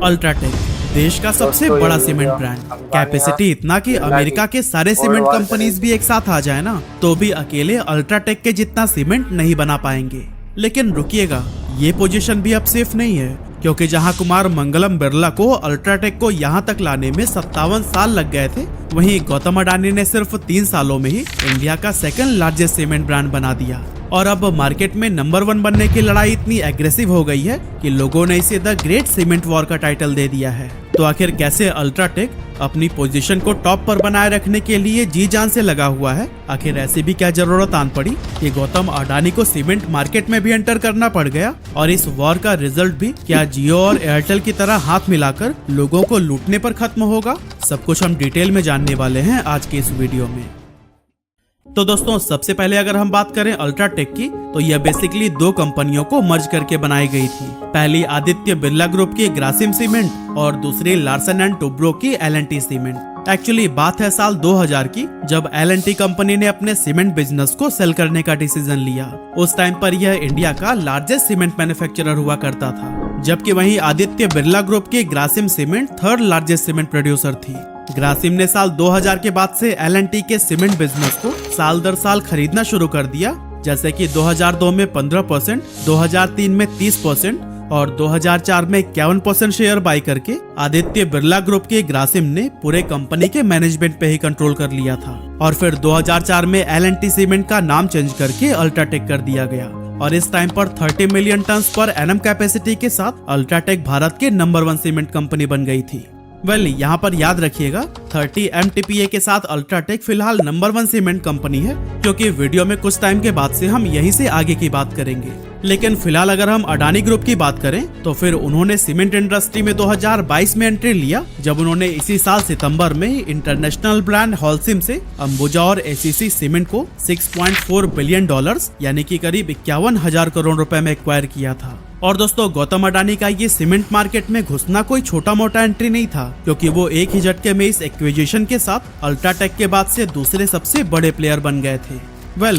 UltraTech देश का सबसे बड़ा सीमेंट ब्रांड, कैपेसिटी इतना कि अमेरिका के सारे सीमेंट कंपनीज भी एक साथ आ जाए ना तो भी अकेले अल्ट्राटेक के जितना सीमेंट नहीं बना पाएंगे। लेकिन रुकिएगा, ये पोजीशन भी अब सेफ नहीं है, क्योंकि जहां कुमार मंगलम बिरला को अल्ट्राटेक को यहां तक लाने में 57 साल लग गए थे, वहीं गौतम अडानी ने सिर्फ 3 सालों में ही इंडिया का सेकंड लार्जेस्ट सीमेंट ब्रांड बना दिया। और अब मार्केट में नंबर 1 बनने की लड़ाई इतनी एग्रेसिव हो गई है कि लोगों ने इसे द ग्रेट सीमेंट वॉर का टाइटल दे दिया है। तो आखिर कैसे अल्ट्राटेक अपनी पोजीशन को टॉप पर बनाए रखने के लिए जी जान से लगा हुआ है? आखिर ऐसी भी क्या जरूरत आन पड़ी कि गौतम अडानी को सीमेंट मार्केट में भी एंटर करना पड़ गया? और इस वॉर का रिजल्ट भी क्या जियो और एयरटेल की तरह हाथ मिलाकर लोगों को लूटने पर खत्म होगा? सब कुछ हम डिटेल में जानने वाले हैं आज के इस वीडियो में। तो दोस्तों, सबसे पहले अगर हम बात करें अल्ट्राटेक की, तो यह बेसिकली 2 कंपनियों को मर्ज करके बनाई गई थी। पहली आदित्य बिरला ग्रुप की ग्रासिम सीमेंट और दूसरी लार्सन एंड टुब्रो की एल&टी सीमेंट। एक्चुअली बात है साल 2000 की, जब एल&टी कंपनी ने अपने सीमेंट बिजनेस को सेल करने का डिसीजन लिया। उस टाइम पर यह इंडिया का लार्जेस्ट सीमेंट मैन्युफैक्चरर हुआ करता था, जबकि वहीं आदित्य बिरला ग्रुप की Grasim cement 3rd largest cement producer थी। ग्रासिम ने साल 2000 के बाद से एल&टी के सीमेंट बिजनेस को साल दर साल खरीदना शुरू कर दिया, जैसे कि 2002 में 15%, 2003 में 30% और 2004 में 51% शेयर बाई करके आदित्य बिरला ग्रुप के ग्रासिम ने पूरे कंपनी के मैनेजमेंट पे ही कंट्रोल कर लिया था। और फिर 2004 में एल&टी सीमेंट का नाम चेंज करके अल्ट्राटेक कर दिया गया और इस टाइम पर 30 million ton per annum capacity के साथ अल्ट्राटेक भारत के नंबर 1 सीमेंट कंपनी बन गई थी। यहाँ पर याद रखिएगा, 30 MTPA के साथ अल्ट्राटेक फिलहाल नंबर 1 सीमेंट कंपनी है, क्योंकि वीडियो में कुछ टाइम के बाद से हम यहीं से आगे की बात करेंगे। लेकिन फिलहाल अगर हम अडानी ग्रुप की बात करें तो फिर उन्होंने सीमेंट इंडस्ट्री में 2022 में एंट्री लिया, जब उन्होंने इसी साल सितंबर में इंटरनेशनल ब्रांड हॉलसिम से अंबुजा और एसीसी सीमेंट को $6.4 बिलियन यानी कि करीब 51,000 करोड़ रुपए में एक्वायर किया था। और दोस्तों, गौतम अडानी का ये सीमेंट मार्केट में घुसना कोई छोटा मोटा एंट्री नहीं था, क्योंकि वो एक ही झटके में इस एक्विजिशन के साथ अल्ट्राटेक के बाद से दूसरे सबसे बड़े प्लेयर बन गए थे।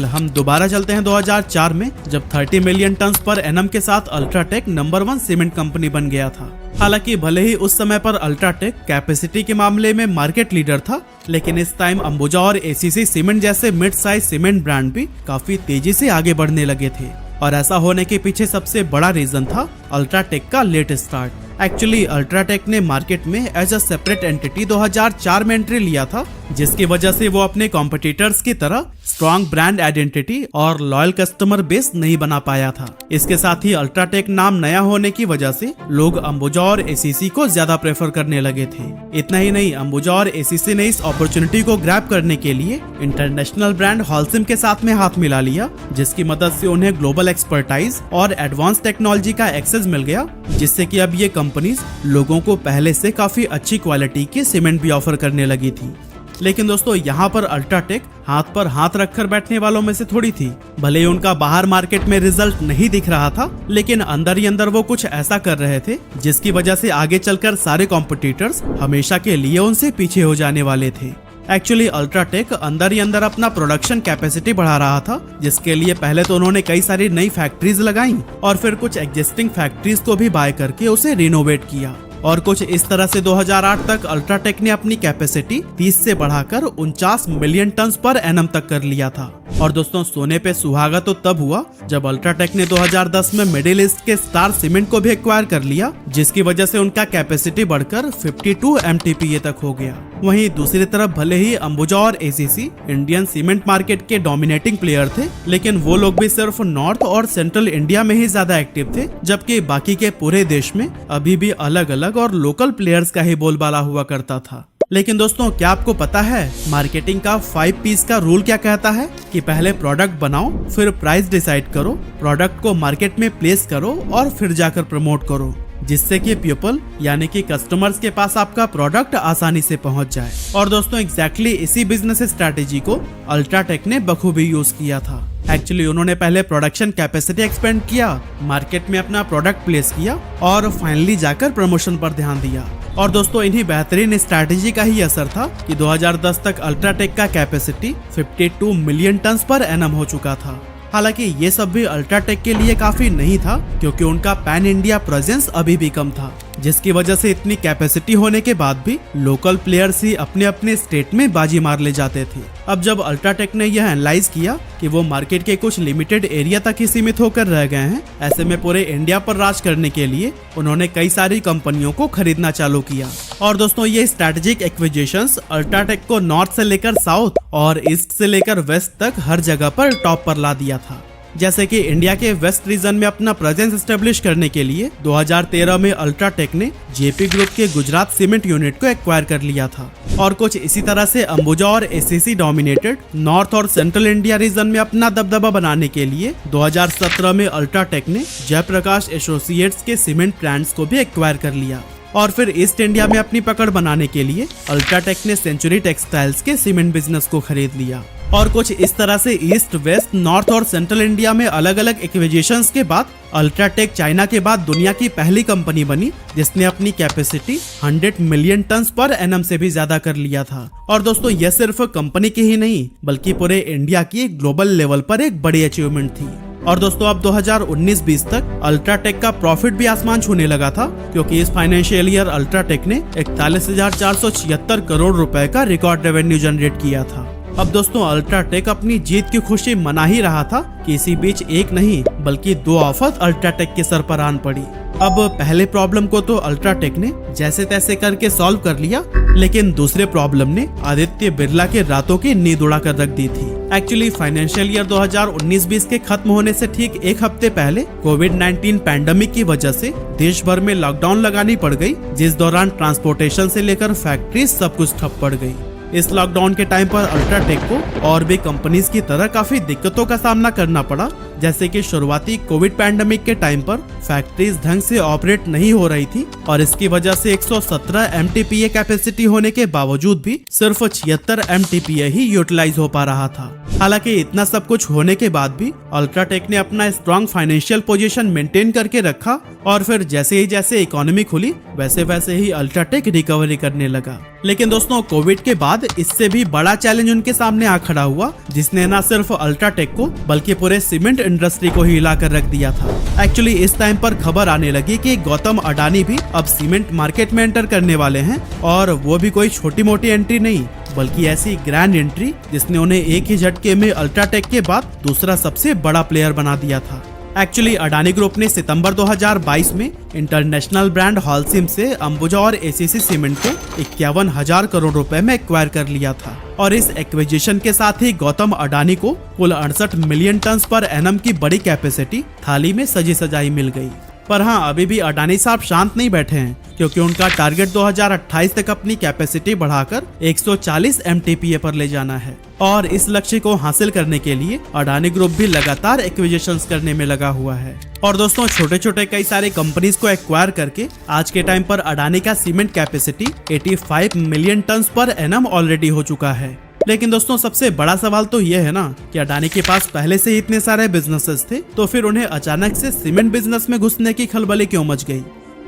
हम दोबारा चलते हैं 2004 में, जब 30 मिलियन टन पर एनम के साथ अल्ट्राटेक नंबर 1 सीमेंट कंपनी बन गया था। हालांकि भले ही उस समय पर अल्ट्राटेक कैपेसिटी के मामले में मार्केट लीडर था, लेकिन इस टाइम अंबुजा और एसीसी सीमेंट जैसे मिड साइज सीमेंट ब्रांड भी काफी तेजी से आगे बढ़ने लगे थे। और ऐसा होने के पीछे सबसे बड़ा रीजन था अल्ट्राटेक का लेट स्टार्ट। एक्चुअली अल्ट्राटेक ने मार्केट में एज अ सेपरेट एंटिटी 2004 में एंट्री लिया था, जिसकी वजह से वो अपने कॉम्पिटिटर्स की तरह स्ट्रॉन्ग ब्रांड आइडेंटिटी और लॉयल कस्टमर बेस नहीं बना पाया था। इसके साथ ही अल्ट्राटेक नाम नया होने की वजह से लोग अंबुजा और एसीसी को ज्यादा प्रेफर करने लगे थे। इतना ही नहीं, अंबुजा और एसीसी ने इस अपॉर्चुनिटी को ग्रैब करने के लिए इंटरनेशनल ब्रांड हॉलसिम के साथ में हाथ मिला लिया, जिसकी मदद से उन्हें ग्लोबल एक्सपर्टाइज और एडवांस टेक्नोलॉजी का एक्सेस मिल गया, जिससे कि अब ये कंपनीज लोगों को पहले से काफी अच्छी क्वालिटी के सीमेंट भी ऑफर करने लगी थी। लेकिन दोस्तों, यहाँ पर अल्ट्राटेक हाथ पर हाथ रखकर बैठने वालों में से थोड़ी थी। भले ही उनका बाहर मार्केट में रिजल्ट नहीं दिख रहा था, लेकिन अंदर ही अंदर वो कुछ ऐसा कर रहे थे जिसकी वजह से आगे चलकर सारे कॉम्पिटिटर्स हमेशा के लिए उनसे पीछे हो जाने वाले थे। एक्चुअली अल्ट्राटेक अंदर ही अंदर अपना प्रोडक्शन कैपेसिटी बढ़ा रहा था, जिसके लिए पहले तो उन्होंने कई सारी नई फैक्ट्रीज लगाई और फिर कुछ एग्जिस्टिंग फैक्ट्रीज को भी बाय करके उसे रिनोवेट किया। और कुछ इस तरह से 2008 तक अल्ट्राटेक ने अपनी कैपेसिटी 30 से बढ़ाकर 49 मिलियन टन पर एनम तक कर लिया था। और दोस्तों, सोने पे सुहागा तो तब हुआ जब अल्ट्राटेक ने 2010 में मिडिल ईस्ट के स्टार सीमेंट को भी एक्वायर कर लिया, जिसकी वजह से उनका कैपेसिटी बढ़कर 52 MTPA तक हो गया। वहीं दूसरी तरफ भले ही अंबुजा और एसीसी इंडियन सीमेंट मार्केट के डोमिनेटिंग प्लेयर थे, लेकिन वो लोग भी सिर्फ नॉर्थ और सेंट्रल इंडिया में ही ज्यादा एक्टिव थे, जबकि बाकी के पूरे देश में अभी भी अलग अलग और लोकल प्लेयर्स का ही बोलबाला हुआ करता था। लेकिन दोस्तों, क्या आपको पता है मार्केटिंग का 5 P's का रूल क्या कहता है? कि पहले प्रोडक्ट बनाओ, फिर प्राइस डिसाइड करो, प्रोडक्ट को मार्केट में प्लेस करो और फिर जाकर प्रमोट करो, जिससे कि पीपल यानी कि कस्टमर्स के पास आपका प्रोडक्ट आसानी से पहुंच जाए। और दोस्तों, एग्जैक्टली इसी बिजनेस स्ट्रैटेजी को अल्ट्राटेक ने बखूबी यूज किया था। एक्चुअली उन्होंने पहले प्रोडक्शन कैपेसिटी एक्सपेंड किया, मार्केट में अपना प्रोडक्ट प्लेस किया और फाइनली जाकर प्रमोशन पर ध्यान दिया। और दोस्तों, इन्हीं बेहतरीन स्ट्रैटेजी का ही असर था कि 2010 तक अल्ट्राटेक का capacity 52 million ton per annum हो चुका था। हालांकि ये सब भी अल्ट्राटेक के लिए काफी नहीं था, क्योंकि उनका पैन इंडिया प्रेजेंस अभी भी कम था। जिसकी वजह से इतनी कैपेसिटी होने के बाद भी लोकल प्लेयर्स ही अपने अपने स्टेट में बाजी मार ले जाते थे। अब जब अल्ट्राटेक ने यह एनालाइज किया कि वो मार्केट के कुछ लिमिटेड एरिया तक ही सीमित होकर रह गए हैं, ऐसे में पूरे इंडिया पर राज करने के लिए उन्होंने कई सारी कंपनियों को खरीदना चालू किया। और दोस्तों ये स्ट्रैटेजिक एक्विजिशंस अल्ट्राटेक को नॉर्थ से लेकर साउथ और ईस्ट से लेकर वेस्ट तक हर जगह पर टॉप पर ला दिया था। जैसे कि इंडिया के वेस्ट रीजन में अपना प्रेजेंस एस्टेब्लिश करने के लिए 2013 में अल्ट्राटेक ने जेपी ग्रुप के गुजरात सीमेंट यूनिट को एक्वायर कर लिया था। और कुछ इसी तरह से अंबुजा और एसीसी डोमिनेटेड नॉर्थ और सेंट्रल इंडिया रीजन में अपना दबदबा बनाने के लिए 2017 में अल्ट्राटेक ने जयप्रकाश एसोसिएट्स के सीमेंट प्लांट्स को भी एक्वायर कर लिया। और फिर ईस्ट इंडिया में अपनी पकड़ बनाने के लिए अल्ट्राटेक ने सेंचुरी टेक्सटाइल्स के सीमेंट बिजनेस को खरीद लिया। और कुछ इस तरह से ईस्ट, वेस्ट, नॉर्थ और सेंट्रल इंडिया में अलग अलग एक्विजिशंस के बाद अल्ट्राटेक चाइना के बाद दुनिया की पहली कंपनी बनी जिसने अपनी capacity 100 million ton per annum से भी ज्यादा कर लिया था। और दोस्तों यह सिर्फ कंपनी की ही नहीं बल्कि पूरे इंडिया की ग्लोबल लेवल पर एक बड़ी अचीवमेंट थी। और दोस्तों अब 2019-20 तक अल्ट्राटेक का प्रॉफिट भी आसमान छूने लगा था, क्योंकि इस फाइनेंशियल ईयर अल्ट्राटेक ने 41,476 करोड़ रुपए का रिकॉर्ड रेवेन्यू जनरेट किया था। अब दोस्तों अल्ट्राटेक अपनी जीत की खुशी मना ही रहा था कि इसी बीच एक नहीं बल्कि 2 आफत अल्ट्राटेक के सर पर आन पड़ी। अब पहले प्रॉब्लम को तो अल्ट्राटेक ने जैसे तैसे करके सॉल्व कर लिया, लेकिन दूसरे प्रॉब्लम ने आदित्य बिरला के रातों की नींद उड़ा कर रख दी थी। एक्चुअली फाइनेंशियल ईयर 2019-20 के खत्म होने से ठीक एक हफ्ते पहले कोविड-19 पैंडेमिक की वजह से देश भर में लॉकडाउन लगानी पड़ गई, जिस दौरान ट्रांसपोर्टेशन से लेकर फैक्ट्री सब कुछ ठप पड़ गई। इस लॉकडाउन के टाइम पर अल्ट्राटेक को और भी कंपनीज की तरह काफी दिक्कतों का सामना करना पड़ा, जैसे कि शुरुआती कोविड पैंडेमिक के टाइम पर फैक्ट्रीज ढंग से ऑपरेट नहीं हो रही थी और इसकी वजह से 117 MTPA कैपेसिटी होने के बावजूद भी सिर्फ 76 MTPA ही यूटिलाइज हो पा रहा था। हालांकि इतना सब कुछ होने के बाद भी अल्ट्राटेक ने अपना स्ट्रॉन्ग फाइनेंशियल पोजीशन मेंटेन करके रखा और फिर जैसे इकोनॉमी खुली वैसे वैसे ही अल्ट्राटेक रिकवरी करने लगा। लेकिन दोस्तों कोविड के बाद इससे भी बड़ा चैलेंज उनके सामने आ खड़ा हुआ, जिसने न सिर्फ अल्ट्राटेक को बल्कि पूरे सीमेंट इंडस्ट्री को ही हिला कर रख दिया था। एक्चुअली इस टाइम पर खबर आने लगी कि गौतम अडानी भी अब सीमेंट मार्केट में एंटर करने वाले हैं, और वो भी कोई छोटी मोटी एंट्री नहीं बल्कि ऐसी ग्रैंड एंट्री जिसने उन्हें एक ही झटके में अल्ट्राटेक के बाद दूसरा सबसे बड़ा प्लेयर बना दिया था। एक्चुअली अडानी ग्रुप ने सितंबर 2022 में इंटरनेशनल ब्रांड हॉलसिम से अंबुजा और एसीसी सीमेंट को 51,000 करोड़ रुपए में एक्वायर कर लिया था। और इस एक्विजिशन के साथ ही गौतम अडानी को कुल 68 मिलियन टन पर एनम की बड़ी कैपेसिटी थाली में सजी सजाई मिल गई। पर हाँ, अभी भी अडानी साहब शांत नहीं बैठे हैं, क्योंकि उनका टारगेट 2028 तक अपनी कैपेसिटी बढ़ाकर 140 MTPA पर ले जाना है। और इस लक्ष्य को हासिल करने के लिए अडानी ग्रुप भी लगातार एक्विजिशंस करने में लगा हुआ है। और दोस्तों छोटे छोटे कई सारे कंपनीज को एक्वायर करके आज के टाइम पर अडानी का cement capacity 85 million ton per annum already हो चुका है। लेकिन दोस्तों सबसे बड़ा सवाल तो ये है ना कि अडानी के पास पहले से ही इतने सारे बिजनेसेस थे, तो फिर उन्हें अचानक से सीमेंट बिजनेस में घुसने की खलबली क्यों मच गई।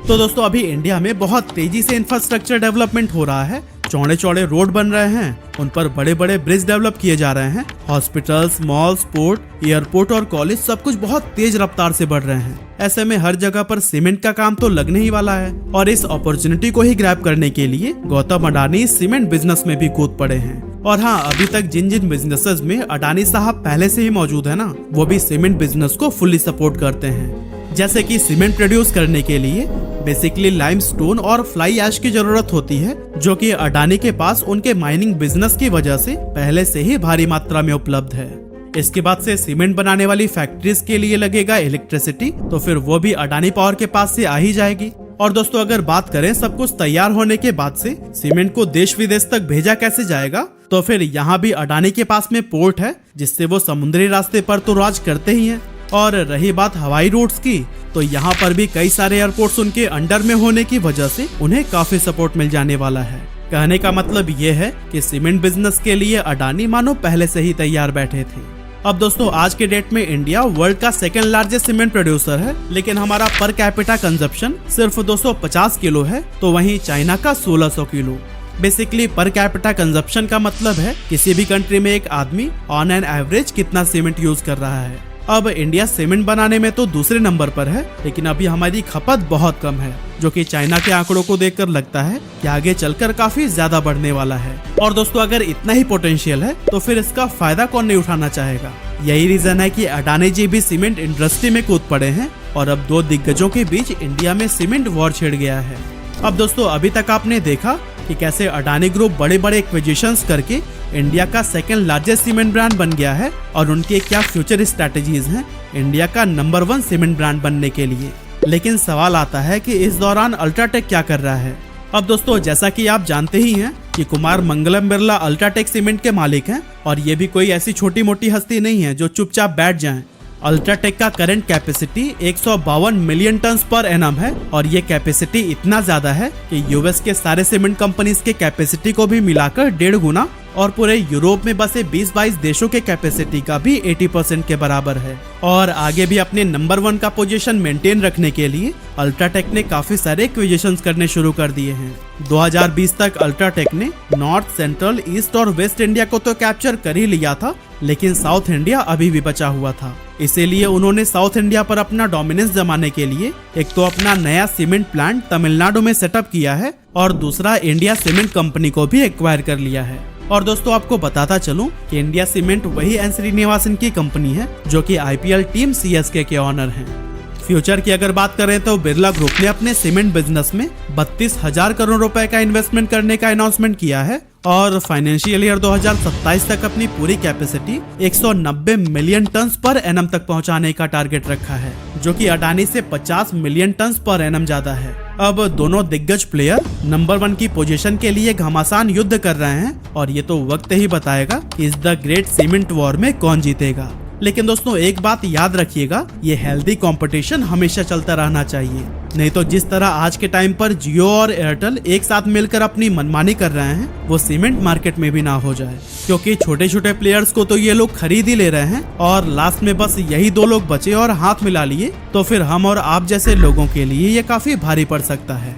तो दोस्तों अभी इंडिया में बहुत तेजी से इंफ्रास्ट्रक्चर डेवलपमेंट हो रहा है, चौड़े चौड़े रोड बन रहे हैं, उन पर बड़े बड़े ब्रिज डेवलप किए जा रहे हैं, हॉस्पिटल्स, मॉल्स, पोर्ट, एयरपोर्ट और कॉलेज सब कुछ बहुत तेज रफ्तार से बढ़ रहे हैं। ऐसे में हर जगह पर सीमेंट का काम तो लगने ही वाला है, और इस अपॉर्चुनिटी को ही ग्रैब करने के लिए गौतम अडानी सीमेंट बिजनेस में भी कूद पड़े हैं। और हाँ, अभी तक जिन जिन बिजनेसेस में अडानी साहब पहले से ही मौजूद है ना, वो भी सीमेंट बिजनेस को फुल्ली सपोर्ट करते हैं। जैसे कि सीमेंट प्रोड्यूस करने के लिए बेसिकली लाइमस्टोन और फ्लाई ऐश की जरूरत होती है, जो कि अडानी के पास उनके माइनिंग बिजनेस की वजह से पहले से ही भारी मात्रा में उपलब्ध है। इसके बाद से सीमेंट बनाने वाली फैक्ट्रीज के लिए लगेगा इलेक्ट्रिसिटी, तो फिर वो भी अडानी पावर के पास से आ ही जाएगी। और दोस्तों अगर बात करें सब कुछ तैयार होने के बाद से सीमेंट को देश विदेश तक भेजा कैसे जाएगा, तो फिर यहाँ भी अडानी के पास में पोर्ट है, जिससे वो समुद्री रास्ते पर तो राज करते ही हैं। और रही बात हवाई रूट्स की, तो यहाँ पर भी कई सारे एयरपोर्ट्स उनके अंडर में होने की वजह से उन्हें काफी सपोर्ट मिल जाने वाला है। कहने का मतलब ये है कि सीमेंट बिजनेस के लिए अडानी मानो पहले से ही तैयार बैठे थे। अब दोस्तों आज के डेट में इंडिया वर्ल्ड का सेकंड लार्जेस्ट सीमेंट प्रोड्यूसर है, लेकिन हमारा पर कैपिटा कंजप्शन सिर्फ 250 किलो है, तो वहीं चाइना का 1600 kilo. Basically per capita consumption का मतलब है किसी भी कंट्री में एक आदमी ऑन एन एवरेज कितना सीमेंट यूज कर रहा है। अब इंडिया सीमेंट बनाने में तो दूसरे नंबर पर है, लेकिन अभी हमारी खपत बहुत कम है, जो कि चाइना के आंकड़ों को देखकर लगता है कि आगे चलकर काफी ज्यादा बढ़ने वाला है। और दोस्तों, अगर इतना ही पोटेंशियल है तो फिर इसका फायदा कौन नहीं उठाना चाहेगा। यही रीजन है कि अडानी जी भी सीमेंट इंडस्ट्री में कूद पड़े हैं और अब दो दिग्गजों के बीच इंडिया में सीमेंट वॉर छिड़ गया है। अब दोस्तों, अभी तक आपने देखा कि कैसे अडानी ग्रुप बड़े बड़े एक्विजिशंस करके इंडिया का सेकंड लार्जेस्ट सीमेंट ब्रांड बन गया है और उनके क्या फ्यूचर स्ट्रेटेजीज हैं इंडिया का नंबर 1 सीमेंट ब्रांड बनने के लिए। लेकिन सवाल आता है कि इस दौरान अल्ट्राटेक क्या कर रहा है। अब दोस्तों, जैसा कि आप जानते ही हैं कि कुमार मंगलम बिरला अल्ट्राटेक सीमेंट के मालिक हैं और ये भी कोई ऐसी छोटी मोटी हस्ती नहीं है जो चुपचाप बैठ जाएं। अल्ट्राटेक का current capacity 152 million ton per annum है और ये कैपेसिटी इतना ज्यादा है कि यूएस के सारे सीमेंट कंपनीज के कैपेसिटी को भी मिलाकर 1.5 गुना और पूरे यूरोप में बसे 20-22 देशों के कैपेसिटी का भी 80% के बराबर है। और आगे भी अपने नंबर 1 का पोजीशन मेंटेन रखने के लिए अल्ट्राटेक ने काफी सारे एक्विजिशंस करने शुरू कर दिए हैं। 2020 तक अल्ट्राटेक ने नॉर्थ, सेंट्रल, ईस्ट और वेस्ट इंडिया को तो कैप्चर कर ही लिया था, लेकिन साउथ इंडिया अभी भी बचा हुआ था। इसीलिए उन्होंने साउथ इंडिया पर अपना डोमिनेंस जमाने के लिए एक तो अपना नया सीमेंट प्लांट तमिलनाडु में सेटअप किया है और दूसरा इंडिया सीमेंट कंपनी को भी एक्वायर कर लिया है। और दोस्तों, आपको बताता चलूं कि इंडिया सीमेंट वही एन श्रीनिवासन की कंपनी है जो कि आईपीएल टीम सीएसके के ऑनर हैं। फ्यूचर की अगर बात करें तो बिरला ग्रुप ने अपने सीमेंट बिजनेस में 32,000 करोड़ रुपए का इन्वेस्टमेंट करने का अनाउंसमेंट किया है और फाइनेंशियल ईयर 2027 तक अपनी पूरी capacity 190 million ton per annum तक पहुंचाने का टारगेट रखा है, जो कि अडानी से 50 मिलियन टन पर एनम ज्यादा है। अब दोनों दिग्गज प्लेयर नंबर 1 की पोजीशन के लिए घमासान युद्ध कर रहे हैं और ये तो वक्त ही बताएगा कि इस द ग्रेट सीमेंट वॉर में कौन जीतेगा। लेकिन दोस्तों, एक बात याद रखिएगा, ये हेल्दी कंपटीशन हमेशा चलता रहना चाहिए, नहीं तो जिस तरह आज के टाइम पर जियो और एयरटेल एक साथ मिलकर अपनी मनमानी कर रहे हैं, वो सीमेंट मार्केट में भी ना हो जाए, क्योंकि छोटे छोटे प्लेयर्स को तो ये लोग खरीद ही ले रहे हैं और लास्ट में बस यही 2 लोग बचे और हाथ मिला लिए, तो फिर हम और आप जैसे लोगों के लिए ये काफी भारी पड़ सकता है।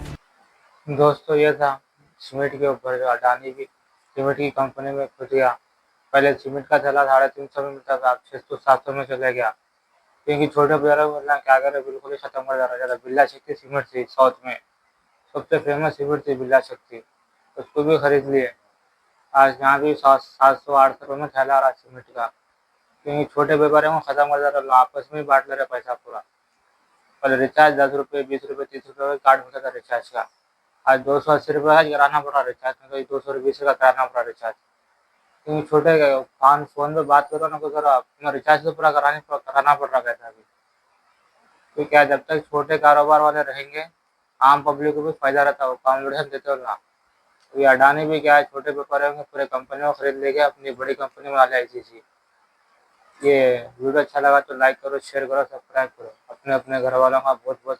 दोस्तों, ये था सीमेंट के ऊपर जो अडानी भी सीमेंट की कंपनी में घुस गया। पहले सीमेंट का चला 350 में मिलता था, अब 600-700 में चला गया, क्योंकि छोटे प्लेयरों को मिलना क्या करे, बिल्कुल ही खत्म कर जा रहा है। बिरला शक्ति सीमेंट थी साउथ में, सबसे फेमस सीमेंट थी बिरला शक्ति, उसको भी खरीद लिए। आज यहाँ भी 700-800 रुपये में थैला आ रहा है सीमेंट का, क्योंकि छोटे व्यापारियों को खत्म कर जा रहा है, आपस में बांट ले रहे पैसा पूरा। पहले रिचार्ज 10 रुपये, 20 रुपये, 30 रुपये का कार्ड होता था रिचार्ज का, आज 280 रुपये आज कराना पड़ रहा रिचार्ज में, कहीं 220 का कराना पड़ा रिचार्ज, क्योंकि छोटे फोन पे बात करो ना, करो अपना रिचार्ज तो पूरा कराना पड़ रहा कैसा भी। तो क्या जब तक छोटे कारोबार वाले रहेंगे, आम पब्लिक को भी फायदा रहता है, वो कॉम्पिटिशन देते हो ना। तो ये अडानी भी क्या है, छोटे व्यापारियों के पूरे कंपनियों को खरीद लेके अपनी बड़ी कंपनी में डाले आईसीसी। ये वीडियो अच्छा लगा तो लाइक करो, शेयर करो, सब्सक्राइब करो, अपने अपने घर वालों का बहुत बहुत